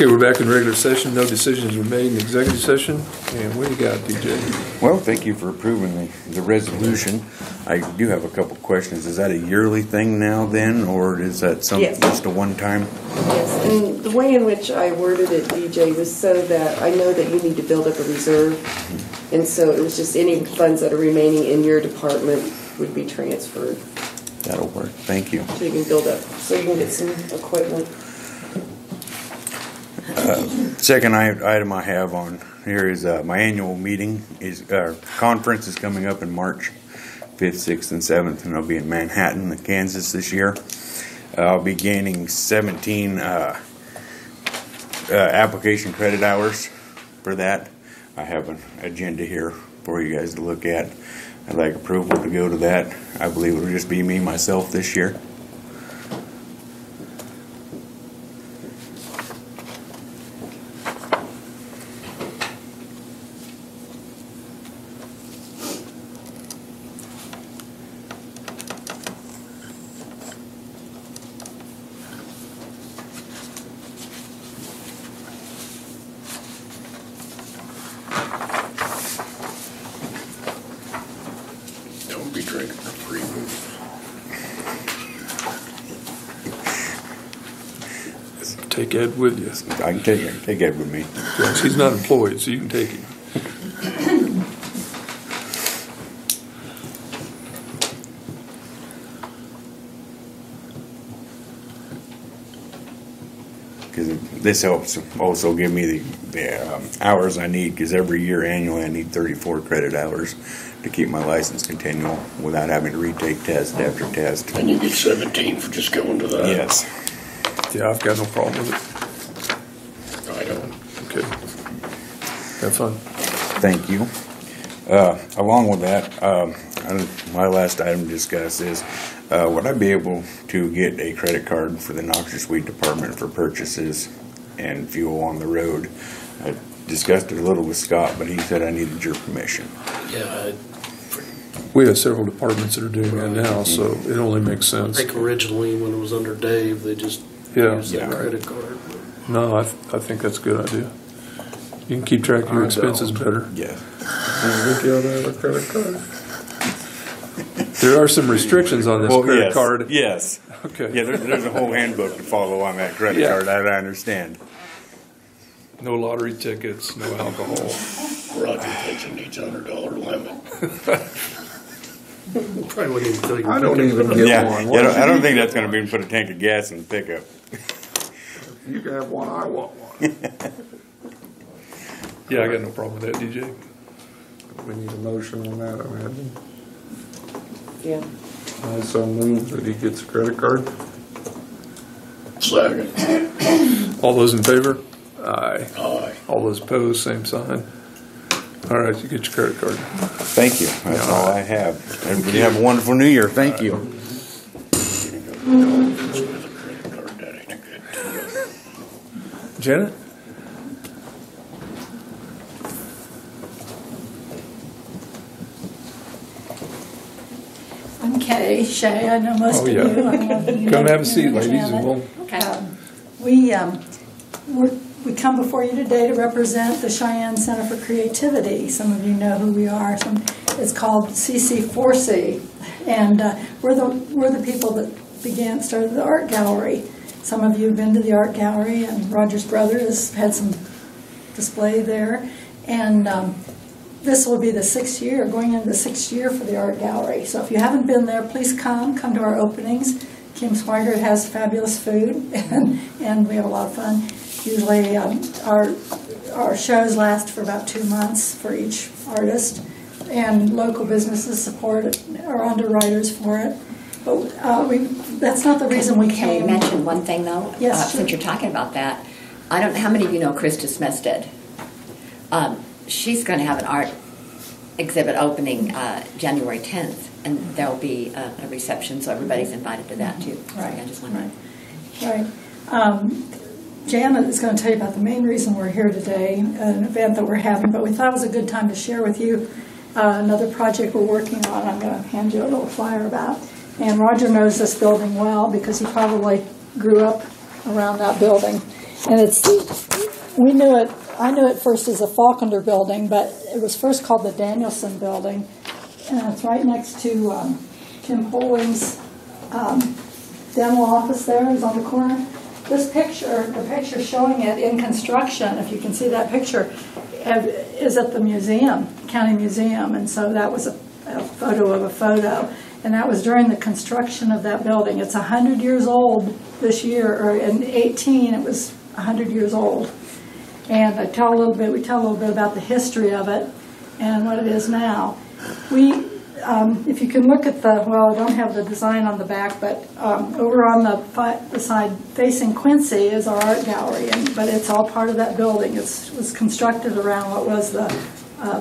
Okay, we're back in regular session. No decisions were made in executive session. And what do you got, DJ? Well, thank you for approving the resolution. I do have a couple questions. Is that a yearly thing now then, or is that something just a one-time? Yes, and the way in which I worded it, DJ, was so that I know that you need to build up a reserve. And so it was just any funds that are remaining in your department would be transferred. That'll work. Thank you. So you can build up, so you can get some equipment. Second item I have on here is my annual meeting. Conference is coming up in March 5th, 6th, and 7th, and I'll be in Manhattan, Kansas this year. I'll be gaining 17 application credit hours for that. I have an agenda here for you guys to look at. I'd like approval to go to that. I believe it'll just be me, myself this year. Don't be drinking the free booze. Take Ed with you. I can take Ed with me. Yes, he's not employed, so you can take him. Because this helps also give me the hours I need, because every year annually I need 34 credit hours to keep my license continual without having to retake test after test. And you get 17 for just going to that? Yes. Yeah, I've got no problem with it. I don't. Okay. Have fun. Thank you. Along with that, my last item to discuss is, would I be able to get a credit card for the Noxious Weed Department for purchases and fuel on the road? I discussed it a little with Scott, but he said I needed your permission. Yeah, We have several departments that are doing that now, so it only makes I sense. think originally when it was under Dave, they just Yeah. used that credit card. No, I think that's a good idea. You can keep track of your expenses better. Yes. There are some restrictions on this credit yes. card. Yes. Okay. Yeah, there's a whole handbook to follow on that credit Yeah. card. I understand. No lottery tickets, no alcohol. Roger thinks he needs $100 limit. Probably wouldn't even tell you. I don't even get Yeah, one. yeah, I don't think that's going to be put a tank of gas in the pickup. You can have one, I want one. Yeah, I got no problem with that, DJ. We need a motion on that, I imagine. Yeah. I so move that he gets a credit card. Second. All those in favor? Aye. Aye. All those opposed, same sign. All right, you get your credit card. Thank you. That's all I have. Everybody have a wonderful New Year. Thank you. With a credit card, that ain't a good deal. Janet? I'm Kay Shea. I know most Oh, of yeah. you. I don't know if you Come know have a seat, me, ladies, and Janet. we'll... We come before you today to represent the Cheyenne Center for Creativity. Some of you know who we are. It's called CC4C, and we're the people that started the art gallery. Some of you have been to the art gallery, and Rogers Brothers had some display there, and this will be the 6th year, going into the 6th year for the art gallery. So if you haven't been there, please come to our openings. Kim Swigert has fabulous food, and we have a lot of fun. Usually our shows last for about 2 months for each artist, and local businesses support it, or underwriters for it. But that's not the reason we Can came. we mention one thing, though? Yes, sure. Since you're talking about that, I don't know how many of you know Krista Smested. She's going to have an art exhibit opening January 10th, and there'll be a reception, so everybody's invited to that, too. Right. So I just wondered. Right. Janet is going to tell you about the main reason we're here today, an event that we're having, but we thought it was a good time to share with you another project we're working on. I'm going to hand you a little flyer about. And Roger knows this building well because he probably grew up around that building. And we knew it, I knew it first as a Faulkner building, but it was first called the Danielson Building. And it's right next to Tim Holling's dental office there, is on the corner. This picture, the picture showing it in construction, if you can see that picture, is at the museum, County Museum. And so that was a photo of a photo. And that was during the construction of that building. It's 100 years old this year, or in 18 it was 100 years old. And we tell a little bit about the history of it and what it is now. If you can look at I don't have the design on the back, but over on the side facing Quincy is our art gallery, but it's all part of that building. It was constructed around what was the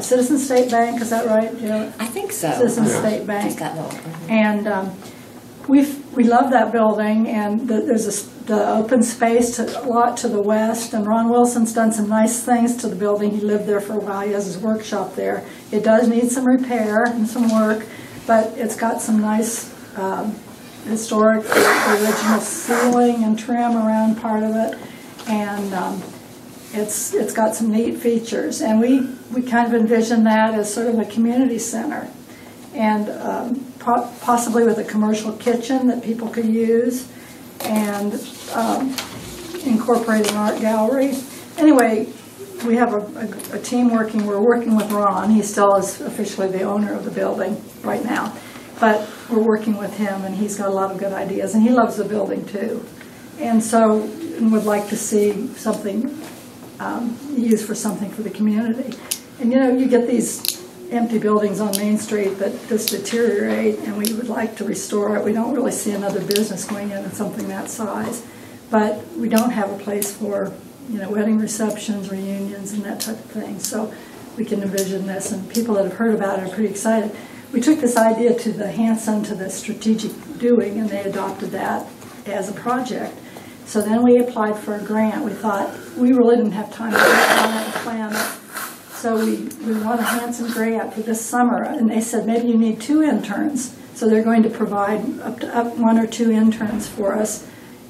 Citizen State Bank, is that right, Jill? I think so. Citizen State Bank. Just that little. And we love that building, and there's the open space a lot to the west, and Ron Wilson's done some nice things to the building. He lived there for a while. He has his workshop there. It does need some repair and some work, but it's got some nice historic original ceiling and trim around part of it, and it's got some neat features. And we kind of envision that as sort of a community center, and possibly with a commercial kitchen that people could use, and incorporating art gallery. Anyway, we have a team working. We're working with Ron. He still is officially the owner of the building right now, but we're working with him, and he's got a lot of good ideas, and he loves the building too, and so would like to see something used for something for the community. And you get these empty buildings on Main Street that just deteriorate, and we would like to restore it. We don't really see another business going in something that size, but we don't have a place for wedding receptions, reunions, and that type of thing. So we can envision this, and people that have heard about it are pretty excited. We took this idea to the Hanson, to the strategic doing, and they adopted that as a project. So then we applied for a grant. We thought we really didn't have time to plan it. So we won a Hanson grant for this summer, and they said maybe you need 2 interns. So they're going to provide up to 1 or 2 interns for us.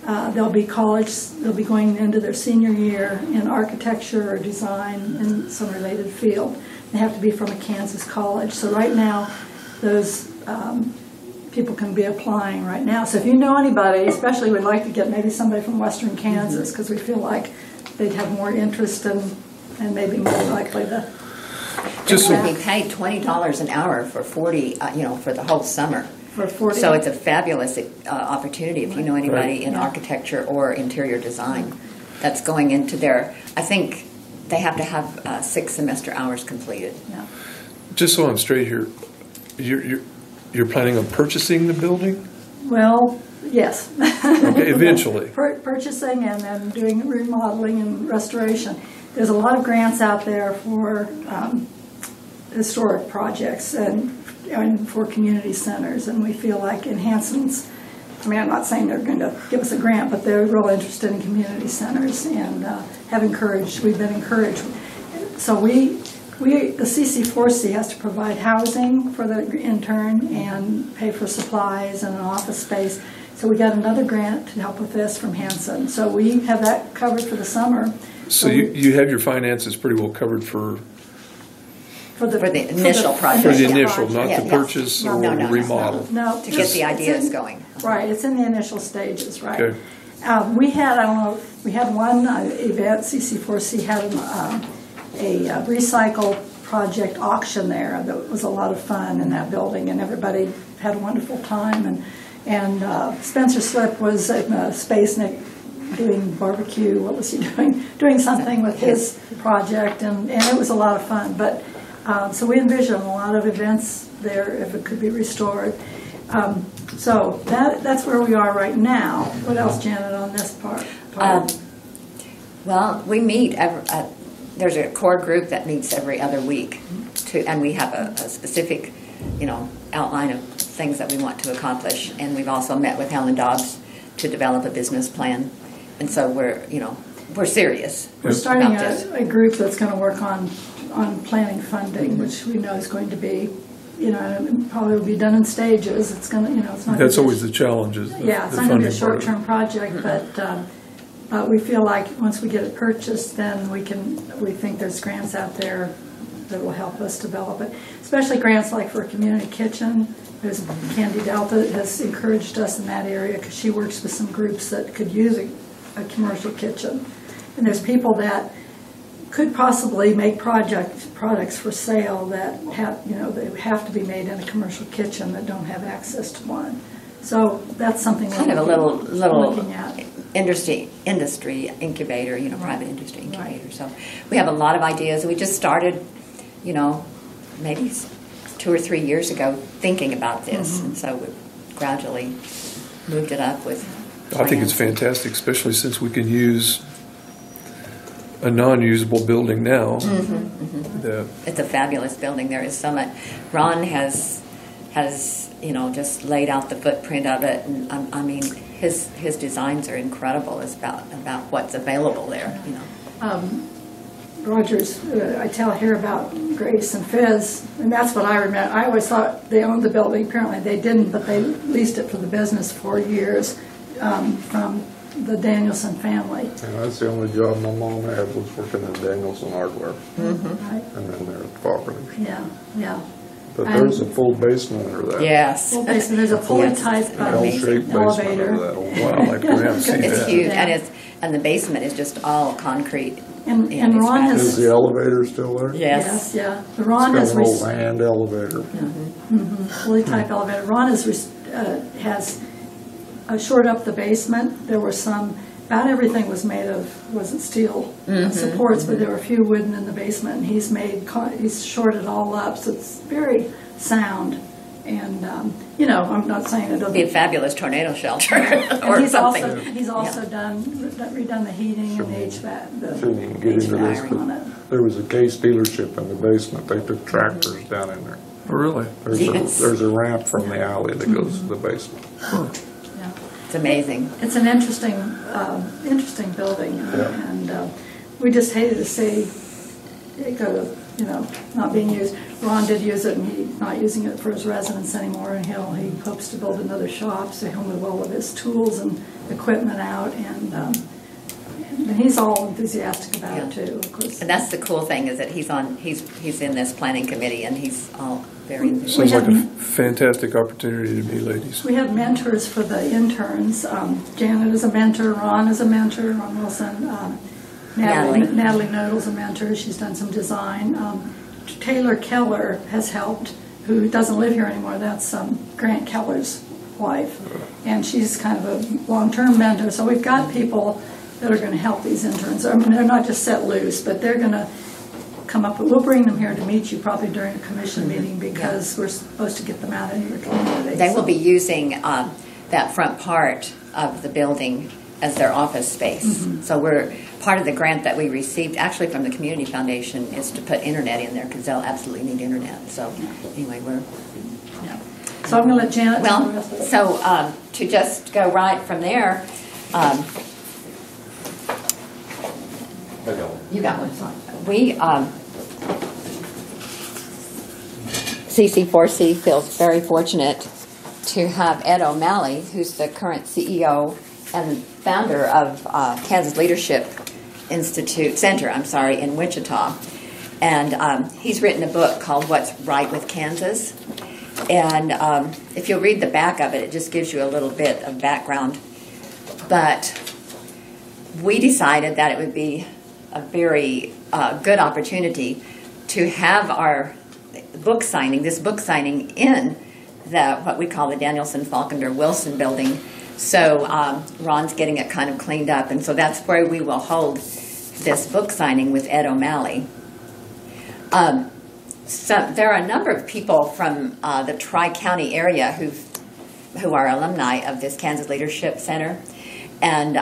They'll be going into their senior year in architecture or design in some related field. They have to be from a Kansas college. So right now, those people can be applying right now. So if you know anybody, especially we'd like to get maybe somebody from Western Kansas, because we feel like they'd have more interest and maybe more likely to. Just to be paid $20 an hour for 40, for the whole summer. For 40. So it's a fabulous opportunity if you know anybody in architecture or interior design that's going into their. I think they have to have 6 semester hours completed. Yeah. Just so I'm straight here, you're planning on purchasing the building? Well, yes. Okay, eventually. Purchasing and then doing remodeling and restoration. There's a lot of grants out there for historic projects and for community centers, and we feel like in Hanson's, I'm not saying they're going to give us a grant, but they're real interested in community centers and we've been encouraged. So the CC4C has to provide housing for the intern and pay for supplies and an office space. So we got another grant to help with this from Hanson. So we have that covered for the summer. So you have your finances pretty well covered for the initial project. For the initial, not Yeah, to yeah. purchase or remodel. No, To get the ideas going. Right, it's in the initial stages, right. Okay. We had one event, CC4C had a recycle project auction there that was a lot of fun in that building, and everybody had a wonderful time. And Spencer Slip was in the space doing barbecue. What was he doing? Doing something with his project, and it was a lot of fun. But so we envision a lot of events there if it could be restored. So that's where we are right now. What else, Janet, on this part? Well, we meet there's a core group that meets every other week, and we have a specific, outline of things that we want to accomplish. And we've also met with Helen Dobbs to develop a business plan. And so we're serious. We're starting about this. a group that's going to work on planning funding, which we know is going to be, it probably will be done in stages. It's going to, it's not. That's always the challenge. Is it's not going to be a short-term project, but we feel like once we get it purchased, then we think there's grants out there that will help us develop it, especially grants like for a community kitchen. There's Candy Delta that has encouraged us in that area because she works with some groups that could use a commercial kitchen. And there's people that could possibly make products for sale that they have to be made in a commercial kitchen that don't have access to one. So that's something Kind of a little looking at. industry incubator, private industry incubator. Right. So we have a lot of ideas. We just started, maybe 2 or 3 years ago thinking about this, and so we gradually moved it up with I think it's plans. fantastic, especially since we can use a non-usable building now. It's a fabulous building. There is so much. Ron has just laid out the footprint of it, and I mean his designs are incredible. It's about what's available there. Rogers, I hear about Grace and Fizz, and that's what I remember. I always thought they owned the building. Apparently they didn't, but they leased it for the business for years from the Danielson family. And that's the only job my mom had, was working at Danielson Hardware, Right? and then there at Faulkner's. Yeah. But there's a full basement under that. Yes. Full basement. There's a fully Yes. type L-shaped basement elevator. under that old Wow, I'd like to have seen It's that. huge, Yeah. and the basement is just all concrete. And it's Ron has- Is the elevator still there? Yes. Yeah. Ron It's has got an old hand elevator. fully type elevator. Ron has shored up the basement. There were about everything wasn't steel supports, but there were a few wooden in the basement. And he's shored it all up, so it's very sound. And I'm not saying it It'd be a doesn't. fabulous tornado shelter And or he's something. also redone the heating and the HVAC. Shouldn't even get into this, HVAC on it. but there was a Case dealership in the basement. They took tractors down in there. Oh, really? Yes. There's a ramp from the alley that goes to the basement. Yeah. It's amazing. It's an interesting building, and we just hated to see it go to, not being used. Ron did use it, and he's not using it for his residence anymore, and he hopes to build another shop, so he'll move all of his tools and equipment out, and he's all enthusiastic about it too, of course. And that's the cool thing is that he's in this planning committee and he's all very Sounds like a have- fantastic opportunity to me, ladies. We have mentors for the interns. Janet is a mentor, Ron is a mentor, Ron Wilson. Natalie Nodel's a mentor. She's done some design. Taylor Keller has helped, who doesn't live here anymore. That's Grant Keller's wife. And she's kind of a long-term mentor. So we've got people that are going to help these interns. I mean, they're not just set loose, but they're going to come up. We'll bring them here to meet you probably during a commission meeting because we're supposed to get them out into your community. They will be using that front part of the building as their office space. So we're part of the grant that we received actually from the Community Foundation is to put internet in there because they'll absolutely need internet. So anyway, we're So I'm going to let Janet tell the well. rest of it. So to just go right from there. You got one. We CC4C feels very fortunate to have Ed O'Malley, who's the current CEO and founder of Kansas Leadership Center in Wichita. And he's written a book called What's Right with Kansas. And if you'll read the back of it, it just gives you a little bit of background. But we decided that it would be a very good opportunity to have our book signing in what we call the Danielson Falconer Wilson building. So Ron's getting it kind of cleaned up, and so that's where we will hold this book signing with Ed O'Malley. So there are a number of people from the Tri-County area who are alumni of this Kansas Leadership Center, and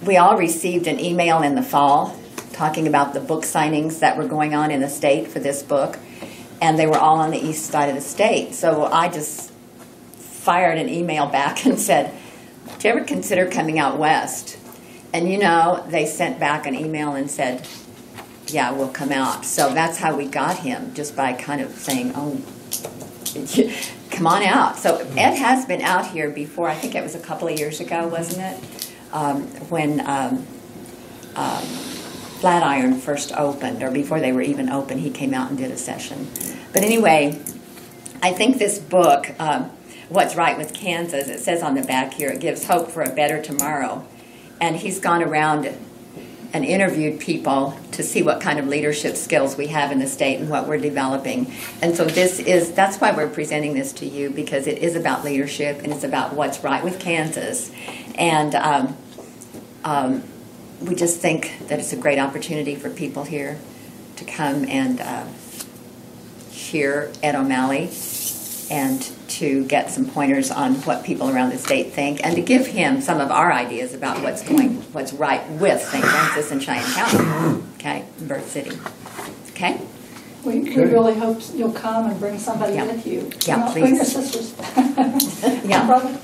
we all received an email in the fall talking about the book signings that were going on in the state for this book, and they were all on the east side of the state. So I just fired an email back and said, "Do you ever consider coming out west?" And they sent back an email and said, "Yeah, we'll come out." So that's how we got him, just by kind of saying, "Oh, come on out." So Ed has been out here before. I think it was a couple of years ago, wasn't it? when Flatiron first opened, or before they were even open, he came out and did a session. But anyway, I think this book, What's Right with Kansas, it says on the back here, it gives hope for a better tomorrow. And he's gone around and interviewed people to see what kind of leadership skills we have in the state and what we're developing. And so that's why we're presenting this to you, because it is about leadership and it's about what's right with Kansas. And we just think that it's a great opportunity for people here to come and hear Ed O'Malley and to get some pointers on what people around the state think, and to give him some of our ideas about what's right with St. Francis and Cheyenne County, okay, Birth City, okay? We really hope you'll come and bring somebody Yeah. with you. Yeah, Bring your please. sisters. Yeah. Brother.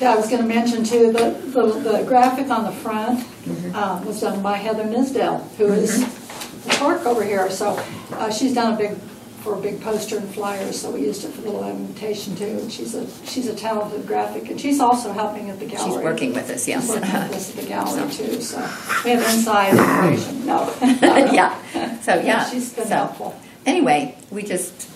Yeah, I was going to mention too, the graphic on the front was done by Heather Nisdale, who is the clerk over here. So she's done a big poster and flyers, so we used it for the little invitation too. And she's a talented graphic, and she's also helping at the gallery. She's working with us, yes. She's working with us at the gallery too. So we have inside information. No. Yeah. So yeah. She's been so, helpful. Anyway, we just,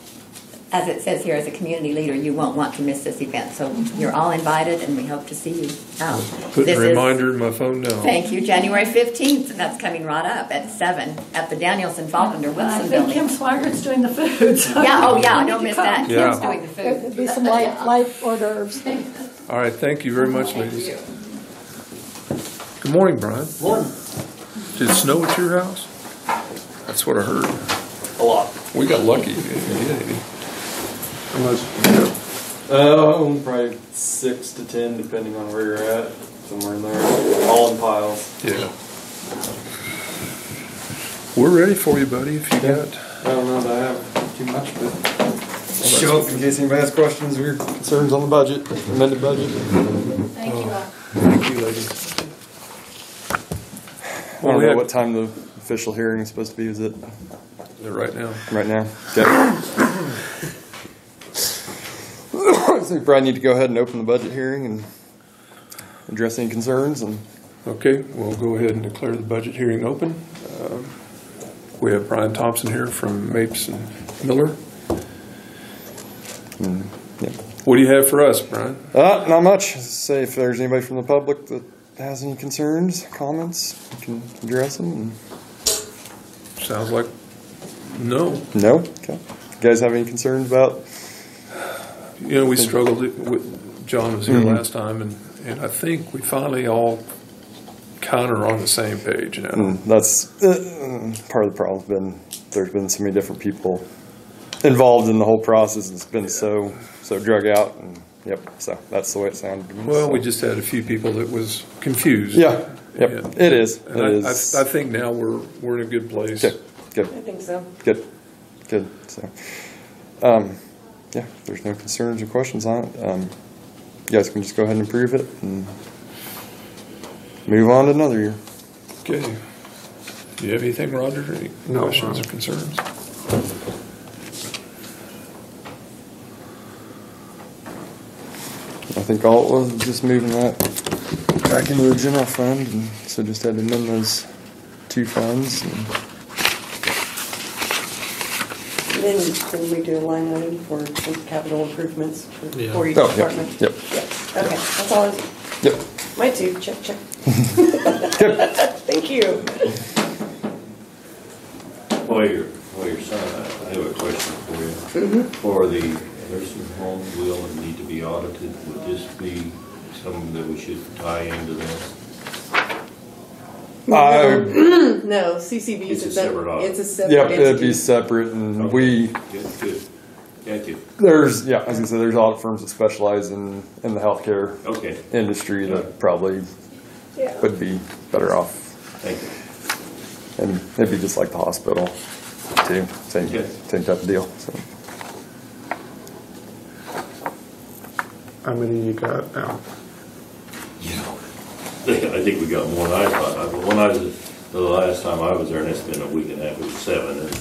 as it says here, as a community leader, you won't want to miss this event. So you're all invited, and we hope to see you. Put This a is- reminder in my phone now. Thank you. January 15th, and that's coming right up at 7 at the Danielson Faulkner I Wilson think Building. Kim Swiggert's doing the food. So Yeah, oh yeah, you don't need miss to that. come. Yeah. Kim's doing the food. There'd be some light hors d'oeuvres. All right, thank you very much, Thank ladies. you. Good morning, Brian. Morning. Did it snow at your house? That's what I heard. A lot. We got lucky. We didn't get any. Probably 6 to 10, depending on where you're at. Somewhere in there, all in piles. Yeah. We're ready for you, buddy, if you got. I don't know that I have too much, but show up in case anybody has questions or concerns on the budget, amended budget. Thank you. Thank you, ladies. I don't know what time the official hearing is supposed to be. Is it Right now. right now? Okay. So we probably need to go ahead and open the budget hearing and address any concerns. And Okay, we'll go ahead and declare the budget hearing open. We have Brian Thompson here from Mapes and Miller. yeah. What do you have for us, Brian? Not much. Say if there's anybody from the public that has any concerns, comments, you can address them. And Sounds like no. no? Okay. You guys have any concerns about? You know, we struggled with, John was here last time, and I think we finally all kind of are on the same page now. That's part of the problem. There's been so many different people involved in the whole process. It's been so drug out, and so that's the way it sounded to me. Well, so. we just had a few people that was confused. Yep. And- It is. And It is. I think now we're in a good place. Good. I think so. Good. So, if there's no concerns or questions on it. You guys can just go ahead and approve it and move on to another year. Okay. Do you have anything, Roger? Any No, questions or concerns? I think all it was just moving that back into the general fund, and so just had to amend those two funds. And Then we do a line item for some capital improvements for Yeah. each Oh, department. yep. Yeah. Okay, that's all. Yep. My two, check. Thank you. While you're signing, I have a question for you. For the nursing homes, will it need to be audited? Would this be something that we should tie into this? No, CCB It's is a separate audit. It's a separate Yep, it'd entity. be separate, and Good. Thank you. there's I was gonna say there's audit firms that specialize in the healthcare Okay, industry that probably Yeah. would be better off, thank you. and it'd be just like the hospital too, same Yeah. type of deal. So. How many you got now? I think we got more than I thought. The last time I was there, and it's been a week and a half, it was 7, and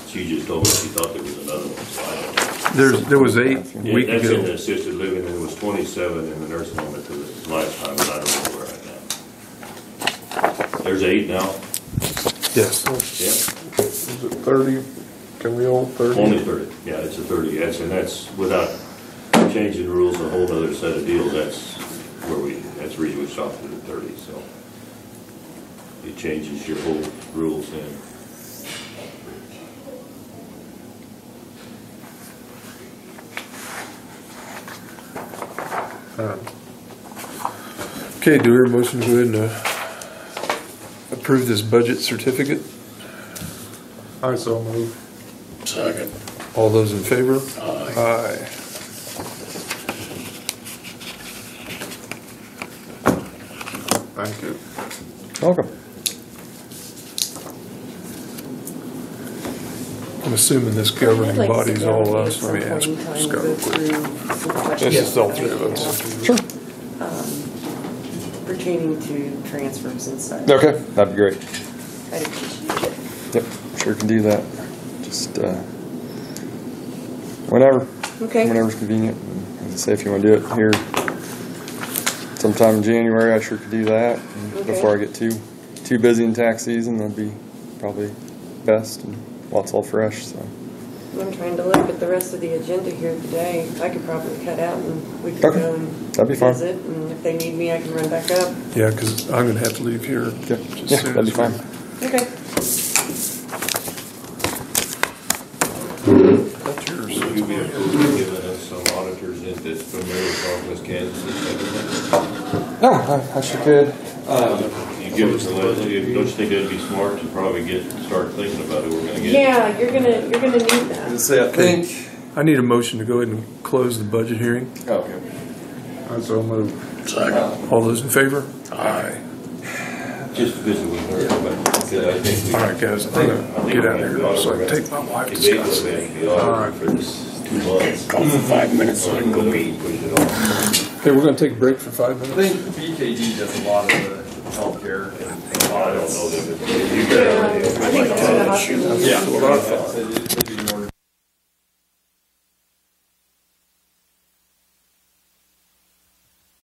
she just told me she thought there was another one, so I don't know. There was 8 a Yeah, week that's in the ago. assisted living, and it was 27 in the nursing home at the last time, but I don't know where right now. There's 8 now? Yes. Yeah, Is it 30? Can we hold 30? only 30. Yeah, it's a 30, and that's without changing the rules, a whole other set of deals, that's the reason we stopped it at 30, so. It changes your whole rules then. Okay, do we hear a motion to go ahead and approve this budget certificate? I so move. Second. All those in favor? Aye. Aye. Thank you. Welcome. I'm assuming this governing body's all us. Let me ask Scott real quick. This is all 3 of us. Sure. Pertaining to transfers and such. Okay, that'd be great. I'd appreciate it. Yep, sure can do that. Just whenever. Okay. Whenever's convenient. As I say, if you want to do it here sometime in January, I sure could do that. And Okay. before I get too busy in tax season, that'd be probably best. And while it's all fresh, so. I'm trying to look at the rest of the agenda here today. I could probably cut out and we could Okay. go and That'd be fine. visit. And if they need me, I can run back up. Yeah, because I'm going to have to leave here. Okay. just Yeah, soon that'd be as fine. Okay. That's yours. Will you be approved of giving us some auditors in that's familiar with Northwest Kansas and everything? No, I sure could. You give us a list, don't you think that'd be smart to probably start thinking about who we're gonna get? Yeah, you're gonna need that. Say, I think. I need a motion to go ahead and close the budget hearing. Okay. I so move. Second. All those in favor? Aye. Just to visit with her, but because I think we. All right, guys, I'm going to get out of here so I can take my wife to Basically, Scottsdale. we have to be audited for this 2 months. Call for 5 minutes so I can go eat. Push it off. Okay, we're going to take a break for 5 I minutes. think BKG does a lot of the healthcare. I don't know that, but you I think that's what I Yeah.